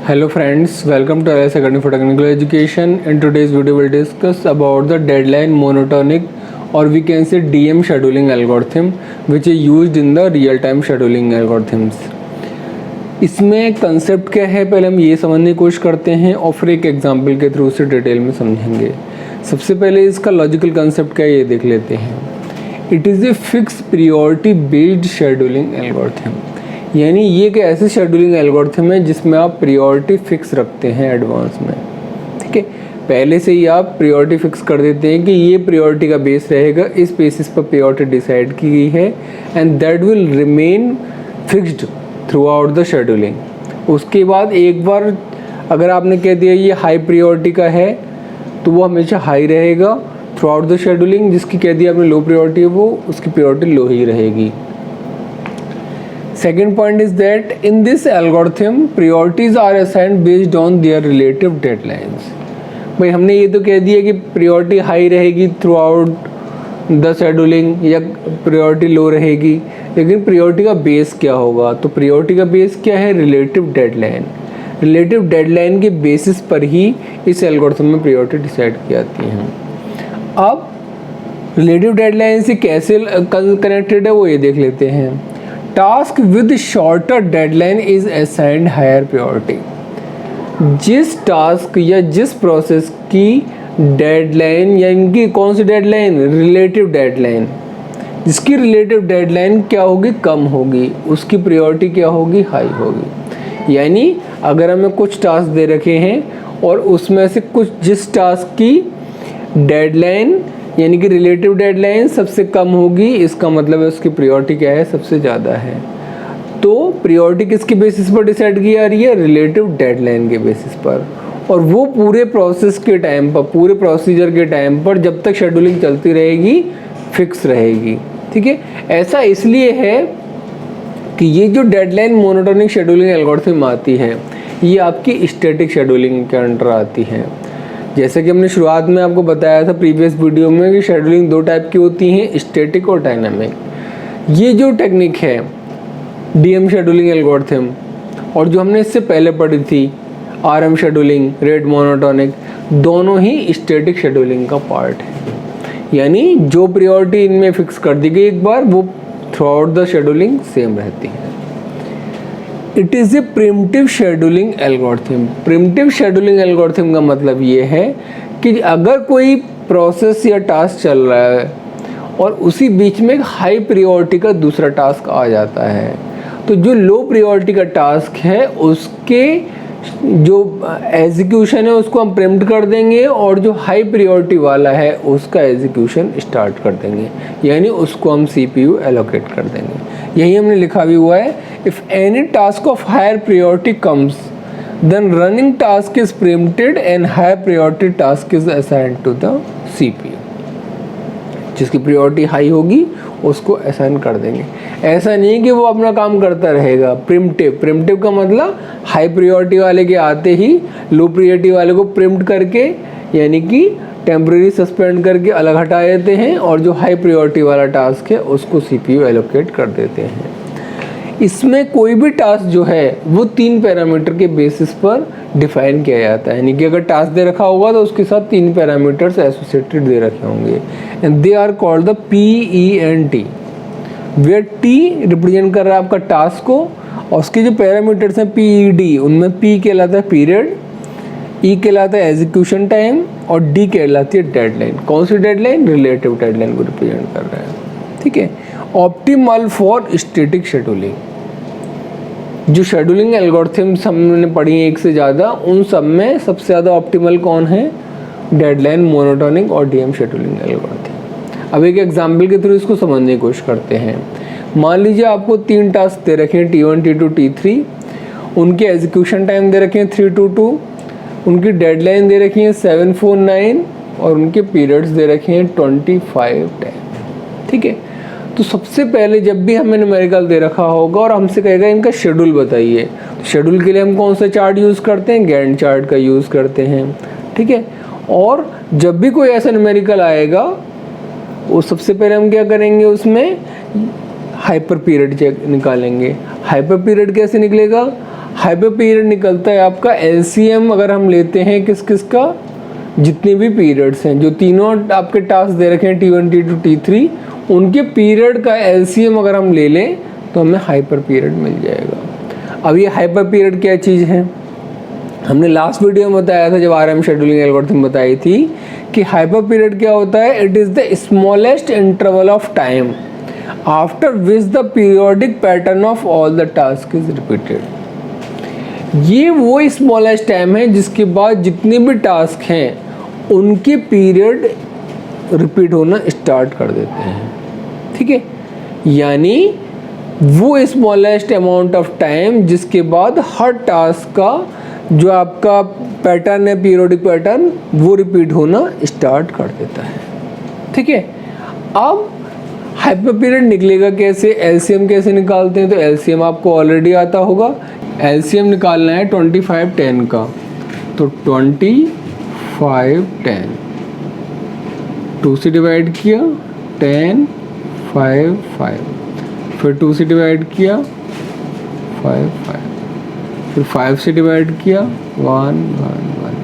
Hello friends, welcome to IIS Academy for Technical Education. In today's video we'll discuss about the deadline monotonic or we can say DM scheduling algorithm which is used in the real time scheduling algorithms. इसमें concept क्या है पहले हम ये समझने की कोशिश करते हैं और फिर एक एग्जांपल के थ्रू से डिटेल में समझेंगे। सबसे पहले इसका लॉजिकल कंसेप्ट क्या है ये देख लेते हैं। It is a fix priority based scheduling algorithm, यानी ये एक ऐसे शेड्यूलिंग एल्गोरिथम है जिसमें आप प्रायोरिटी फिक्स रखते हैं एडवांस में। ठीक है, पहले से ही आप प्रायोरिटी फिक्स कर देते हैं कि ये प्रायोरिटी का बेस रहेगा, इस बेसिस पर प्रायोरिटी डिसाइड की गई है and that will remain fixed through out the scheduling. उसके बाद एक बार अगर आपने कह दिया ये हाई प्रायोरिटी का है तो वो हमेशा हाई रहेगा थ्रू आउट द शेड्यूलिंग, जिसकी कह दिया आपने लो प्रायोरिटी है वो उसकी प्रायोरिटी लो ही रहेगी। Second point is that in this algorithm priorities are assigned based on their relative deadlines। भाई हमने ये तो कह दिया कि प्रायोरिटी हाई रहेगी थ्रू आउट द शेड्यूलिंग या प्रायोरिटी लो रहेगी, लेकिन प्रायोरिटी का बेस क्या होगा? तो प्रायोरिटी का बेस क्या है? Relative deadline. रिलेटिव डेडलाइन के बेसिस पर ही इस एल्गोरिथम में प्रायोरिटी डिसाइड की जाती है। अब रिलेटिव डेडलाइन से कैसे कनेक्टेड है वो ये देख लेते हैं। Task with shorter deadline is assigned higher priority. जिस टास्क या जिस प्रोसेस की डेडलाइन या इनकी कौन सी डेडलाइन? Relative deadline. जिसकी रिलेटिव डेडलाइन क्या होगी? कम होगी, उसकी प्रायोरिटी क्या होगी? हाई होगी। यानी अगर हमें कुछ टास्क दे रखे हैं और उसमें से कुछ जिस टास्क की डेडलाइन यानी कि रिलेटिव डेडलाइन सबसे कम होगी, इसका मतलब है उसकी प्रायोरिटी क्या है? सबसे ज़्यादा है। तो प्रायोरिटी किसके बेसिस पर डिसाइड की जा रही है? रिलेटिव डेडलाइन के बेसिस पर। और वो पूरे प्रोसेस के टाइम पर, पूरे प्रोसीजर के टाइम पर जब तक शेड्यूलिंग चलती रहेगी फिक्स रहेगी। ठीक है, ऐसा इसलिए है कि ये जो डेडलाइन मोनोटोनिक शेड्यूलिंग एल्गोरिथम आती है ये आपकी स्टैटिक शेड्यूलिंग के अंडर आती है। जैसे कि हमने शुरुआत में आपको बताया था प्रीवियस वीडियो में कि शेड्यूलिंग दो टाइप की होती हैं, स्टैटिक और डायनामिक। ये जो टेक्निक है डीएम शेड्यूलिंग एल्गोरिथम और जो हमने इससे पहले पढ़ी थी आरएम शेड्यूलिंग, रेट मोनोटोनिक, दोनों ही स्टैटिक शेड्यूलिंग का पार्ट है। यानी जो प्रायोरिटी इनमें फिक्स कर दी गई एक बार वो through out the scheduling same रहती है। It is A primitive scheduling algorithm. Primitive scheduling algorithm का मतलब ये है कि अगर कोई प्रोसेस या टास्क चल रहा है और उसी बीच में एक हाई प्रायोरिटी का दूसरा टास्क आ जाता है तो जो लो प्रायोरिटी का टास्क है उसके जो एग्जीक्यूशन है उसको हम प्रिम्प्ट कर देंगे और जो हाई प्रायोरिटी वाला है उसका एग्जीक्यूशन स्टार्ट कर देंगे, यानी उसको हम CPU एलोकेट कर देंगे। यही हमने लिखा भी हुआ है, if any task of higher priority comes then running task is preempted and higher priority task is assigned to the CPU। जिसकी प्रायोरिटी हाई होगी उसको असाइन कर देंगे। ऐसा नहीं कि वो अपना काम करता रहेगा। प्रिमिटिव का मतलब हाई प्रायोरिटी वाले के आते ही लो प्रायोरिटी वाले को प्रिम्प्ट करके यानी कि टेम्परेरी सस्पेंड करके अलग हटा देते हैं और जो हाई प्रायोरिटी वाला टास्क है उसको CPU एलोकेट कर देते हैं। इसमें कोई भी टास्क जो है वो 3 पैरामीटर के बेसिस पर डिफाइन किया जाता है, यानी कि अगर टास्क दे रखा होगा तो उसके साथ 3 पैरामीटर्स एसोसिएटेड दे रखे होंगे and they are called the PENT, where T represent कर रहा है आपका टास्क को और उसके जो पैरामीटर्स हैं PED, उनमें P कहलाता है पीरियड, E कहलाता है एग्जीक्यूशन टाइम और D कहलाती है डेडलाइन। कौन सी डेडलाइन? रिलेटिव डेडलाइन को रिप्रेजेंट कर रहा है। ठीक है, ऑप्टिमल फॉर स्टैटिक शेड्यूलिंग। जो शेड्यूलिंग एल्गोरिथम्स हमने पढ़ी हैं एक से ज़्यादा, उन सब में सबसे ज़्यादा ऑप्टिमल कौन है? डेडलाइन मोनोटोनिक और डीएम शेड्यूलिंग एल्गोरिथम। अब एक एग्जांपल के थ्रू इसको समझने की कोशिश करते हैं। मान लीजिए आपको 3 टास्क दे रखे हैं T1, T2, T3, उनके एग्जीक्यूशन टाइम दे रखे हैं 3 to 2, उनकी डेडलाइन दे रखी है 7, 4, 9 और उनके पीरियड्स दे रखे हैं 25 टाइम। ठीक है, तो सबसे पहले जब भी हमें न्यूमेरिकल दे रखा होगा और हमसे कहेगा इनका शेड्यूल बताइए, तो शेड्यूल के लिए हम कौन सा चार्ट यूज़ करते हैं? गैंट चार्ट का यूज़ करते हैं। ठीक है, और जब भी कोई ऐसा न्यूमेरिकल आएगा वो सबसे पहले हम क्या करेंगे? उसमें हाइपर पीरियड चेक निकालेंगे। हाइपर पीरियड कैसे निकलेगा? हाइपर पीरियड निकलता है आपका एलसीएम अगर हम लेते हैं किस किस का, जितने भी पीरियड्स हैं, जो तीनों आपके टास्क दे रखे हैं T1 T2 T3, उनके पीरियड का एलसीएम अगर हम ले लें तो हमें हाइपर पीरियड मिल जाएगा। अब ये हाइपर पीरियड क्या चीज़ है, हमने लास्ट वीडियो में बताया था जब आरएम शेड्यूलिंग एल्गोरिथम बताई थी कि हाइपर पीरियड क्या होता है, it is the smallest interval of time after which the periodic pattern of all the task is repeated. ये वो स्मॉलेस्ट टाइम है जिसके बाद जितने भी टास्क हैं उनके पीरियड रिपीट होना स्टार्ट कर देते हैं, ठीक है। यानी वो स्मॉलेस्ट अमाउंट ऑफ टाइम जिसके बाद हर टास्क का जो आपका पैटर्न है, पीरियोडिक पैटर्न, वो रिपीट होना स्टार्ट कर देता है, ठीक है। अब हाइपर पीरियड निकलेगा कैसे, एलसीएम कैसे निकालते हैं, तो एलसीएम आपको ऑलरेडी आता होगा। एलसीएम निकालना है 25 10 का, तो 25 10 2 से डिवाइड किया 10 5 5, फिर 2 से डिवाइड किया 5 5, फिर 5 से डिवाइड किया 1 1 1,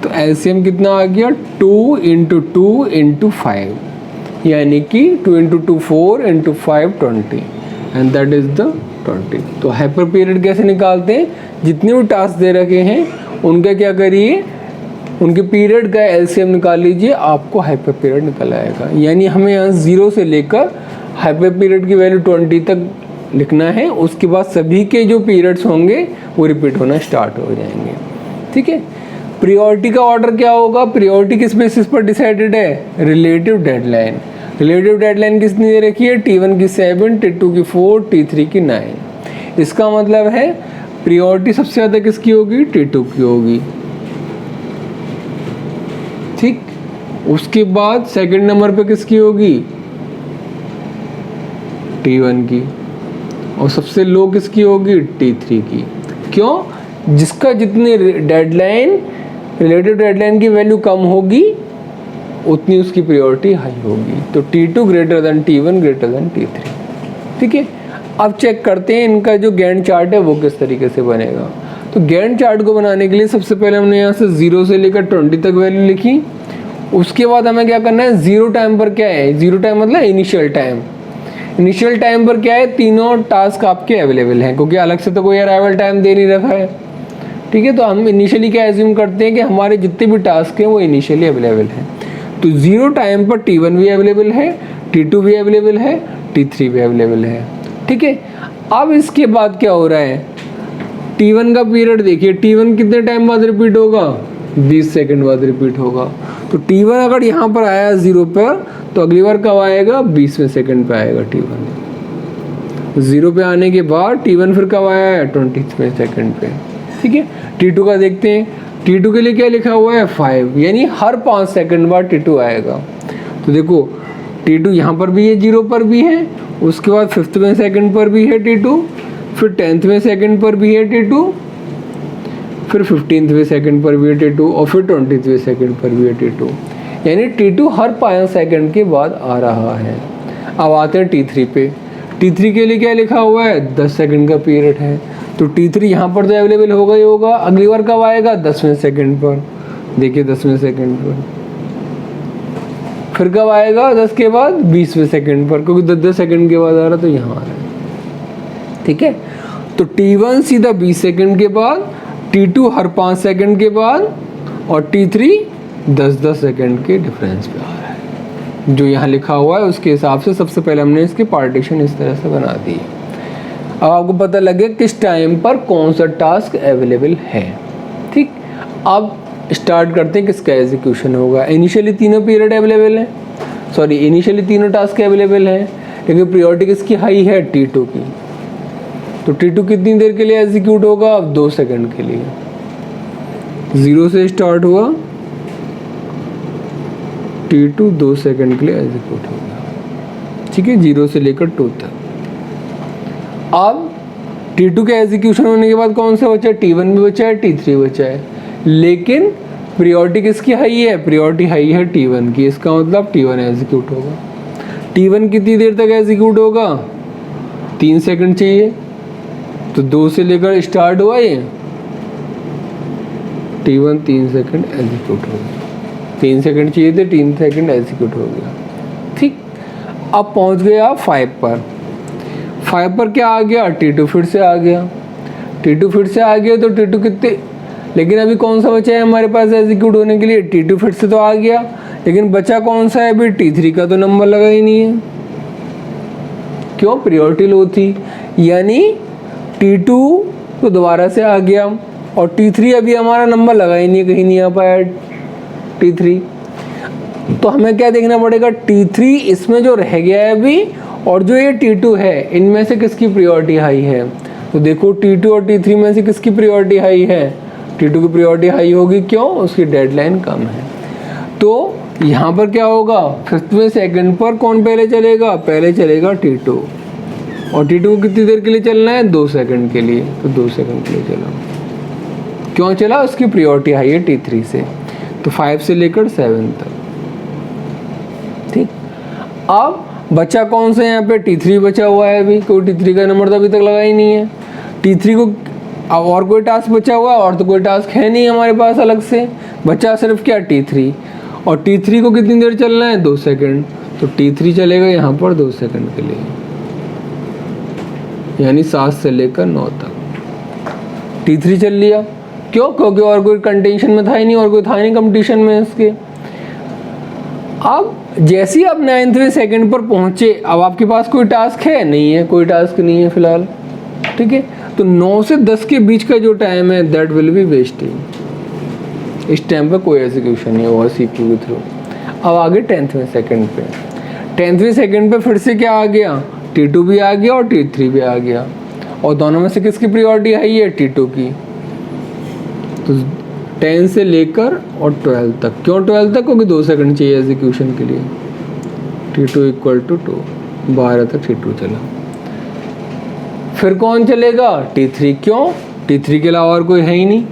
तो एलसीएम कितना आ गया 2 × 2 × 5, यानी कि 2 × 2 4 × 5 20, एंड दैट इज द 20। तो हाइपर पीरियड कैसे निकालते हैं, जितने भी टास्क दे रखे हैं उनका क्या करिए, उनके पीरियड का एलसीएम निकाल लीजिए, आपको हाइपर पीरियड निकल आएगा। यानी हमें यहाँ 0 से लेकर हाइपर पीरियड की वैल्यू 20 तक लिखना है, उसके बाद सभी के जो पीरियड्स होंगे वो रिपीट होना स्टार्ट हो जाएंगे, ठीक है। प्रियोरिटी का ऑर्डर क्या होगा, प्रियोरिटी किस बेसिस पर डिसाइडेड है, रिलेटिव डेडलाइन। रिलेटिव डेडलाइन किसने दे रखी है, T1 की 7, T2 की 4, T3 की 9। इसका मतलब है प्रियोरिटी सबसे ज़्यादा किसकी होगी, T2 की होगी, ठीक। उसके बाद सेकंड नंबर पे किसकी होगी, T1 की, और सबसे लो किसकी होगी, T3 की। क्यों, जिसका जितने डेडलाइन, रिलेटिव डेडलाइन की वैल्यू कम होगी उतनी उसकी प्रायोरिटी हाई होगी। तो T2 greater than T1 greater than T3, ठीक है। अब चेक करते हैं इनका जो गैंट चार्ट है वो किस तरीके से बनेगा। तो गैंट चार्ट को बनाने के लिए सबसे पहले हमने यहाँ से 0 से लेकर 20 तक वैल्यू लिखी। उसके बाद हमें क्या करना है, 0 टाइम पर क्या है, 0 टाइम मतलब इनिशियल टाइम। इनिशियल टाइम पर क्या है, तीनों टास्क आपके अवेलेबल हैं, क्योंकि अलग से तो कोई अराइवल टाइम दे नहीं रखा है, ठीक है। तो हम इनिशियली क्या एज्यूम करते हैं कि हमारे जितने भी टास्क हैं वो इनिशियली अवेलेबल हैं। तो 0 टाइम पर T1 भी अवेलेबल है, T2 भी अवेलेबल है, T3 भी अवेलेबल है, ठीक है। अब इसके बाद क्या हो रहा है, T1 का पीरियड देखिए, T1 कितने टाइम बाद रिपीट होगा, 20 सेकंड बाद रिपीट होगा। तो T1 अगर यहाँ पर आया 0 पर, तो अगली बार कब आएगा, 20वें सेकंड पे आएगा T1। 0 पे आने के बाद T1 फिर कब आया है, 20वें सेकंड पे, ठीक है। T2 का देखते हैं, T2 के लिए क्या लिखा हुआ है, 5, यानी हर 5 सेकंड बाद T2 आएगा। तो देखो T2 यहाँ पर भी है, 0 पर भी है, उसके बाद 5वें सेकंड पर भी है T2, फिर 10वें सेकंड पर भी है T2, फिर 15वें सेकंड पर भी है T2, और फिर 20वें सेकंड पर भी है T2। यानी T2 हर 5 सेकंड के बाद आ रहा है। अब आते हैं T3 पे। T3 के लिए क्या लिखा हुआ है, 10 सेकंड का पीरियड है। तो T3 यहाँ पर तो अवेलेबल होगा ही होगा, अगली बार कब आएगा, 10वें सेकंड पर। देखिए 10वें सेकंड पर, फिर कब आएगा 10 के बाद, 20वें सेकंड पर, क्योंकि 10 सेकंड के बाद आ रहा तो यहाँ आ रहा है, ठीक है। तो T1 सीधा 20 सेकंड के बाद, T2 हर 5 सेकंड के बाद, और T3 10-10 सेकंड के डिफरेंस पे आ रहा है। जो यहाँ लिखा हुआ है उसके हिसाब से सबसे पहले हमने इसके पार्टीशन इस तरह से बना दी है। अब आपको पता लगे किस टाइम पर कौन सा टास्क अवेलेबल है, ठीक। अब स्टार्ट करते हैं किसका एग्जीक्यूशन होगा। इनिशियली तीनों पीरियड अवेलेबल हैं, सॉरी इनिशियली तीनों टास्क अवेलेबल हैं, लेकिन प्रायोरिटी किसकी हाई है, T2 की। तो T2 कितनी देर के लिए एग्जीक्यूट होगा, अब 2 सेकंड के लिए। 0 से स्टार्ट हुआ, T2 2 सेकंड के लिए एग्जीक्यूट होगा, ठीक है, 0 से लेकर 2 तक। अब T2 के एग्जीक्यूशन होने के बाद कौन सा बचा है, T1 भी बचा है, T3 बचा है, लेकिन प्रायोरिटी किसकी हाई है, प्रायोरिटी हाई है T1 की। इसका मतलब T1 एग्जीक्यूट होगा। T1 कितनी देर तक एग्जीक्यूट होगा, 3 सेकंड चाहिए, तो 2 से लेकर स्टार्ट हुआ ये, T1 3 सेकंड एग्जीक्यूट हो गया, 3 सेकंड चाहिए थे, 3 सेकंड एग्जीक्यूट हो गया। ठीक, अब पहुंच गए आप 5 पर। 5 पर क्या आ गया, T2 फिर से आ गया, T2 फिर से आ गया, तो T2 कितने, लेकिन अभी कौन सा बचा है हमारे पास एग्जीक्यूट होने के लिए, T2 फिर से तो आ गया, लेकिन बचा कौन सा है अभी, T3 का तो नंबर लगा ही नहीं है, क्यों, प्रायोरिटी लो थी, यानी T2 तो दोबारा से आ गया और T3 अभी हमारा नंबर लगा ही नहीं है, कहीं नहीं आ पाया T3। तो हमें क्या देखना पड़ेगा, T3 इसमें जो रह गया है अभी और जो ये T2 है, इनमें से किसकी प्रायोरिटी हाई है। तो देखो T2 और T3 में से किसकी प्रायोरिटी हाई है, T2 की प्रायोरिटी हाई होगी, क्यों, उसकी डेडलाइन कम है। तो यहाँ पर क्या होगा, 5वें सेकंड पर कौन पहले चलेगा, पहले चलेगा T2, और T2 को कितनी देर के लिए चलना है, 2 सेकंड के लिए, तो 2 सेकंड के लिए चला, क्यों चला, उसकी प्रायोरिटी हाई है T3 से। तो 5 से लेकर 7 तक। ठीक, अब बचा कौन सा यहाँ पे, T3 बचा हुआ है अभी, कोई T3 का नंबर तो अभी तक लगा ही नहीं है। T3 को अब और कोई टास्क बचा हुआ है, और तो कोई टास्क है नहीं हमारे पास अलग से, बचा सिर्फ क्या, T3, और T3 को कितनी देर चलना है, 2 सेकंड, तो T3 चलेगा यहाँ पर 2 सेकंड के लिए, यानी 7 से लेकर 9 तक T3 चल लिया, क्यों, क्योंकि और कोई कंटेंशन में था ही नहीं, और कोई था नहीं कंपटीशन में इसके। अब जैसे ही आप 9वें सेकंड पर पहुंचे, अब आपके पास कोई टास्क है, नहीं है, कोई टास्क नहीं है फिलहाल, ठीक है, तो 9 से 10 के बीच का जो टाइम है दैट विल बी वेस्टिंग, इस टाइम पर कोई एग्जीक्यूशन नहीं होगा CPU के थ्रू। अब आगे 10वें सेकंड पे, 10वें सेकंड पे फिर से क्या आ गया, T2 भी आ गया और T3 भी आ गया, और दोनों में से किसकी प्रायोरिटी हाई है, T2 की। तो 10 से लेकर और 12 तक, क्यों 12 तक, क्योंकि 2 सेकंड चाहिए एग्जीक्यूशन के लिए, T2 = 2, 12 तक T2 चला। फिर कौन चलेगा, T3, क्यों, T3 के अलावा और कोई है ही नहीं,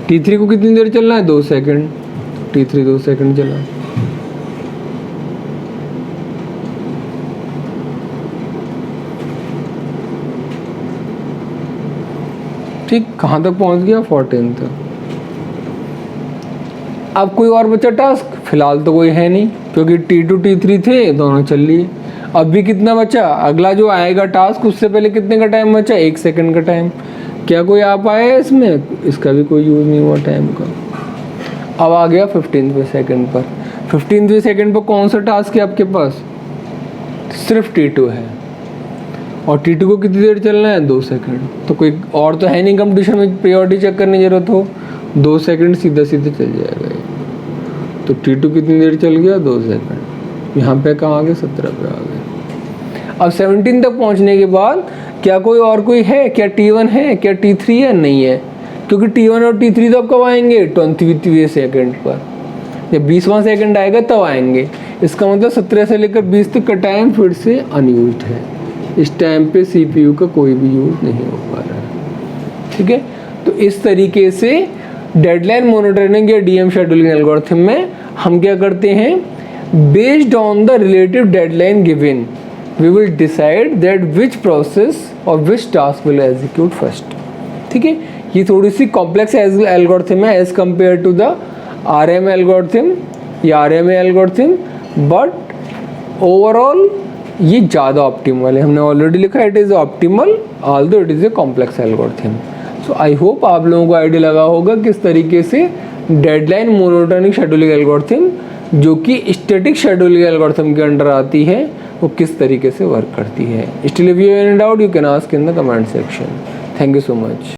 T3 को कितनी देर चलना है, 2 सेकंड, T3 2 सेकंड चला। ठीक, कहाँ तक पहुँच गया, 14 तक। अब कोई और बचा टास्क, फिलहाल तो कोई है नहीं, क्योंकि T2 T3 थे, दोनों चल लिए। अब भी कितना बचा, अगला जो आएगा टास्क, उससे पहले कितने का टाइम बचा, 1 सेकंड का टाइम, क्या कोई आ पाया है इसमें, इसका भी कोई यूज़ नहीं हुआ टाइम का। अब आ गया 15वें सेकंड पर, 15वें सेकंड पर कौन सा टास्क है आपके पास, सिर्फ T2 है, और T2 को कितनी देर चलना है, 2 सेकंड, तो कोई और तो है नहीं कंपटीशन में प्रायोरिटी चेक करने की जरूरत हो, 2 सेकंड सीधा सीधे चल जाएगा ये। तो T2 कितनी देर चल गया, 2 सेकंड, यहाँ पे कहाँ आ गए, 17 पे आ गए। अब 17 तक पहुँचने के बाद क्या कोई और कोई है, क्या T1 है, क्या T3 है, नहीं है, क्योंकि T1 और T3 तो अब कब आएंगे, 20वें सेकंड पर, जब 20वां सेकंड आएगा तब आएंगे। इसका मतलब 17 से लेकर 20 तक का टाइम फिर से अनयूज्ड है, इस टाइम पे CPU का कोई भी यूज़ नहीं हो पा रहा है। ठीक है, तो इस तरीके से डेडलाइन मॉनिटरिंग या DM शेड्यूलिंग एल्गोरिथम में हम क्या करते हैं, based on the relative deadline given we will decide that which process और which task will execute first. ठीक है, ये थोड़ी सी कॉम्प्लेक्स एल्गोरिथम है as compare to the RM algorithm या RMA एल्गोरिथम, बट ओवरऑल ये ज़्यादा ऑप्टिमल है। हमने ऑलरेडी लिखा है it is optimal although it is a complex algorithm. So I hope आप लोगों को आइडिया लगा होगा किस तरीके से डेडलाइन मोनोटोनिक शेड्यूलिंग एल्गोरिथम, जो कि स्टैटिक शेड्यूलिंग एल्गोरिथम के अंडर आती है, वो किस तरीके से वर्क करती है। Still if you have any doubt you can ask in the comment section. Thank you so much.